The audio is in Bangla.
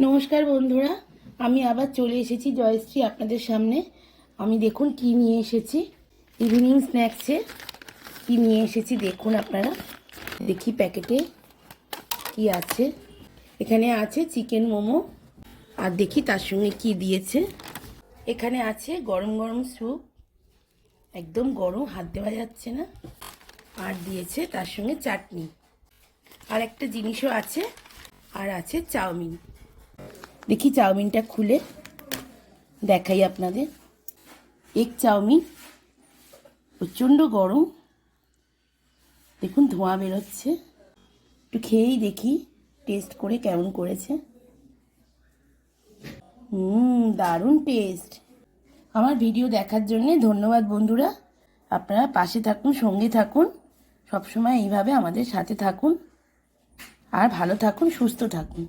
নমস্কার বন্ধুরা, আমি আবার চলে এসেছি জয়শ্রী আপনাদের সামনে। আমি দেখুন কি নিয়ে এসেছি। ইভিনিং স্ন্যাক্সে কি নিয়ে এসেছি দেখুন আপনারা। দেখি প্যাকেটে কি আছে। এখানে আছে চিকেন মোমো, আর দেখি তার সঙ্গে কি দিয়েছে। এখানে আছে গরম গরম স্যুপ, একদম গরম, হাত দেওয়া যাচ্ছে না। আর দিয়েছে তার সঙ্গে চাটনি, আর একটা জিনিসও আছে, আর আছে চাউমিন। দেখি চাউমিনটা খুলে দেখাই আপনাদের। এগ চাউমিন, প্রচণ্ড গরম, দেখুন ধোঁয়া বেরোচ্ছে। একটু খেয়েই দেখি টেস্ট করে কেমন করেছে। দারুণ টেস্ট। আমার ভিডিও দেখার জন্যে ধন্যবাদ বন্ধুরা। আপনারা পাশে থাকুন, সঙ্গে থাকুন, সবসময় এইভাবে আমাদের সাথে থাকুন, আর ভালো থাকুন, সুস্থ থাকুন।